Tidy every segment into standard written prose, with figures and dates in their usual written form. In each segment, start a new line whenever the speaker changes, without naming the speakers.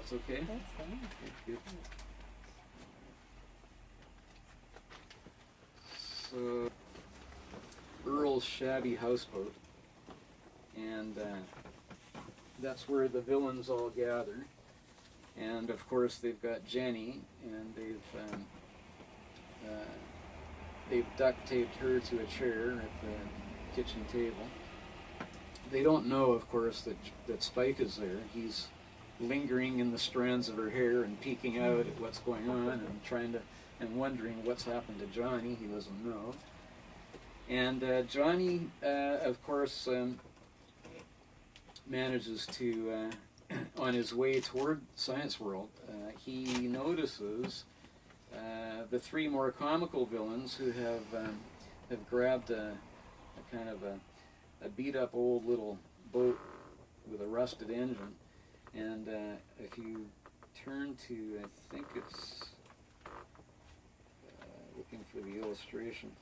That's okay?
That's fine.
Good. So, Earl's shabby houseboat, and that's where the villains all gather. And of course, they've got Jenny, and they've duct taped her to a chair at the kitchen table. They don't know, of course, that Spike is there. He's lingering in the strands of her hair and peeking out at what's going on and wondering what's happened to Johnny. He doesn't know. And Johnny, of course, manages to, on his way toward Science World, he notices the three more comical villains who have grabbed a kind of a beat-up old little boat with a rusted engine. And if you turn to, I think it's looking for the illustration.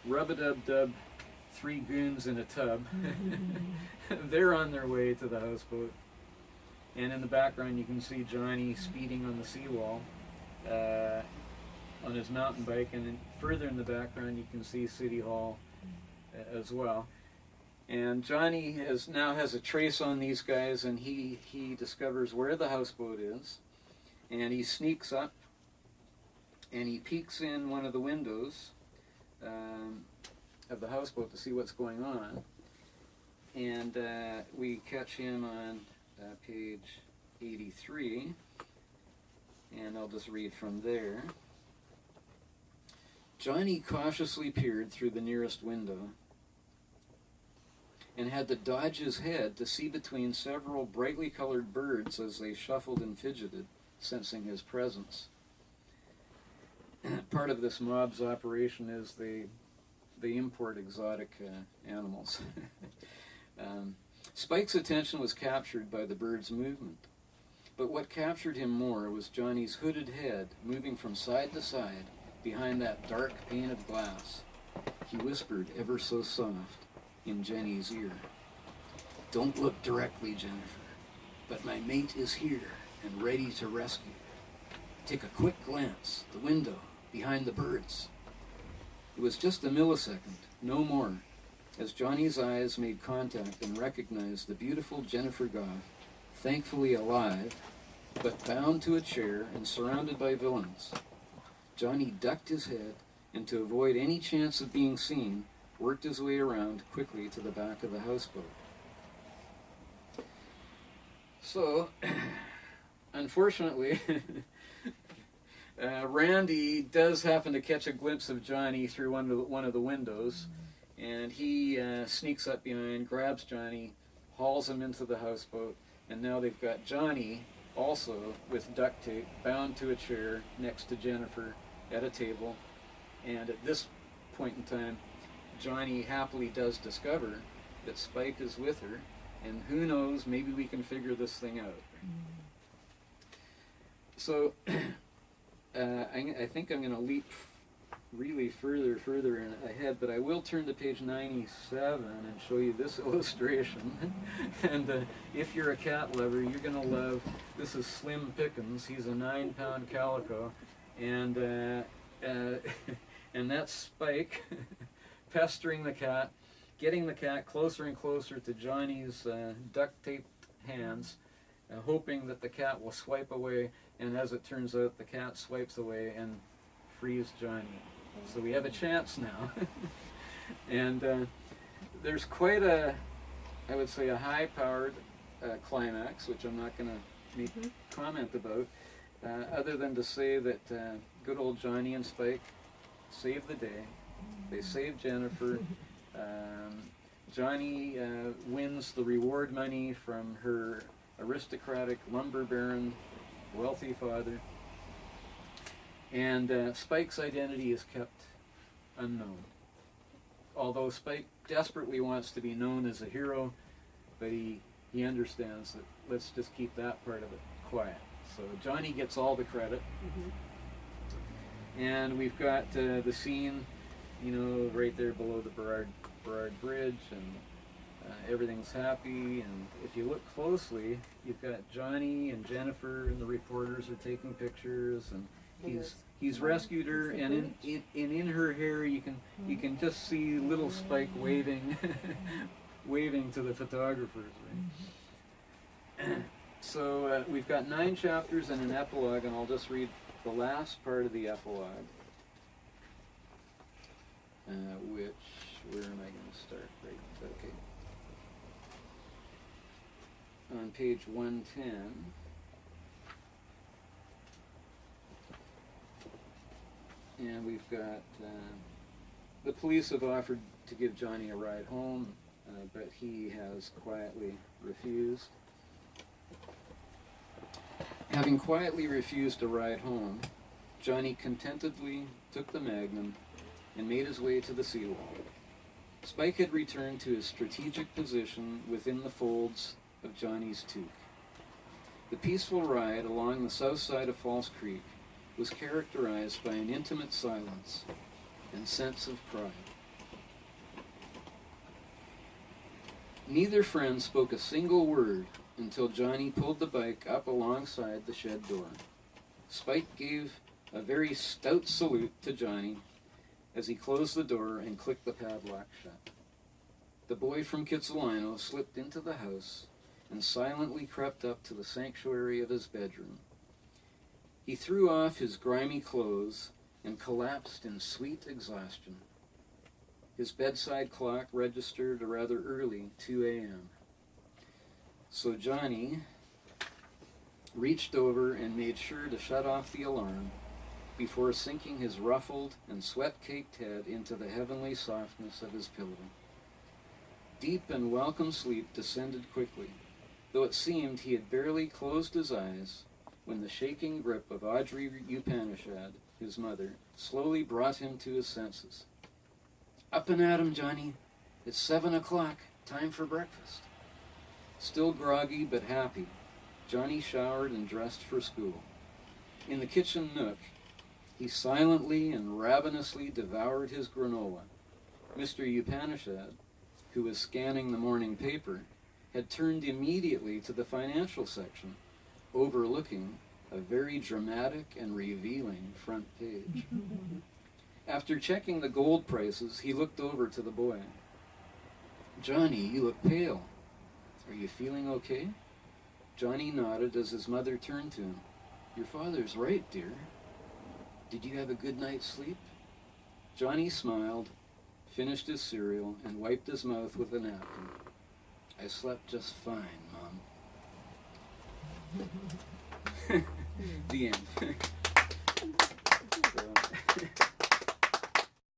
Rub-a-dub-dub, three goons in a tub. They're on their way to the houseboat. And in the background you can see Johnny speeding on the seawall on his mountain bike, and then further in the background you can see City Hall as well. And Johnny now has a trace on these guys, and he discovers where the houseboat is, and he sneaks up and he peeks in one of the windows of the houseboat to see what's going on. And we catch him on page 83, and I'll just read from there. Johnny cautiously peered through the nearest window and had to dodge his head to see between several brightly colored birds as they shuffled and fidgeted, sensing his presence. Part of this mob's operation is they import exotic animals. Spike's attention was captured by the bird's movement, but what captured him more was Johnny's hooded head moving from side to side behind that dark pane of glass. He whispered ever so soft in Jenny's ear, "Don't look directly, Jennifer, but my mate is here and ready to rescue. Take a quick glance, the window, behind the birds." It was just a millisecond, no more, as Johnny's eyes made contact and recognized the beautiful Jennifer Goff, thankfully alive, but bound to a chair and surrounded by villains. Johnny ducked his head, and to avoid any chance of being seen, worked his way around quickly to the back of the houseboat. So, unfortunately, Randy does happen to catch a glimpse of Johnny through one of the windows, and he sneaks up behind, grabs Johnny, hauls him into the houseboat, and now they've got Johnny also with duct tape bound to a chair next to Jennifer at a table. And at this point in time, Johnny happily does discover that Spike is with her, and who knows, maybe we can figure this thing out. So I think I'm going to leap really further ahead, but I will turn to page 97 and show you this illustration. And if you're a cat lover, you're going to love, this is Slim Pickens. He's a 9-pound calico, and and that's Spike pestering the cat, getting the cat closer and closer to Johnny's duct-taped hands, hoping that the cat will swipe away, and as it turns out, the cat swipes away and frees Johnny. So we have a chance now. And there's quite a, I would say, a high-powered climax, which I'm not going to make comment about, other than to say that good old Johnny and Spike save the day. They save Jennifer. Johnny wins the reward money from her aristocratic lumber baron, wealthy father. And Spike's identity is kept unknown. Although Spike desperately wants to be known as a hero, but he understands that let's just keep that part of it quiet. So Johnny gets all the credit. And we've got the scene, you know, right there below the Burrard Bridge, and Everything's happy, and if you look closely, you've got Johnny and Jennifer, and the reporters are taking pictures, and he's rescued her, and in her hair you can just see little Spike waving waving to the photographers. Right? So we've got 9 chapters and an epilogue, and I'll just read the last part of the epilogue, which, where am I going to start? Right, okay. On page 110, and we've got, the police have offered to give Johnny a ride home, but he has quietly refused. Having quietly refused a ride home, Johnny contentedly took the Magnum and made his way to the seawall. Spike had returned to his strategic position within the folds of Johnny's toque. The peaceful ride along the south side of False Creek was characterized by an intimate silence and sense of pride. Neither friend spoke a single word until Johnny pulled the bike up alongside the shed door. Spike gave a very stout salute to Johnny as he closed the door and clicked the padlock shut. The boy from Kitsilano slipped into the house and silently crept up to the sanctuary of his bedroom. He threw off his grimy clothes and collapsed in sweet exhaustion. His bedside clock registered a rather early 2 a.m. So Johnny reached over and made sure to shut off the alarm before sinking his ruffled and sweat-caked head into the heavenly softness of his pillow. Deep and welcome sleep descended quickly, though it seemed he had barely closed his eyes when the shaking grip of Audrey Upanishad, his mother, slowly brought him to his senses. "Up and at 'em, Johnny. It's 7 o'clock. Time for breakfast." Still groggy but happy, Johnny showered and dressed for school. In the kitchen nook, he silently and ravenously devoured his granola. Mr. Upanishad, who was scanning the morning paper, had turned immediately to the financial section, overlooking a very dramatic and revealing front page. After checking the gold prices, he looked over to the boy. "Johnny, you look pale. Are you feeling okay?" Johnny nodded as his mother turned to him. "Your father's right, dear. Did you have a good night's sleep?" Johnny smiled, finished his cereal, and wiped his mouth with a napkin. "I slept just fine, Mom." The end.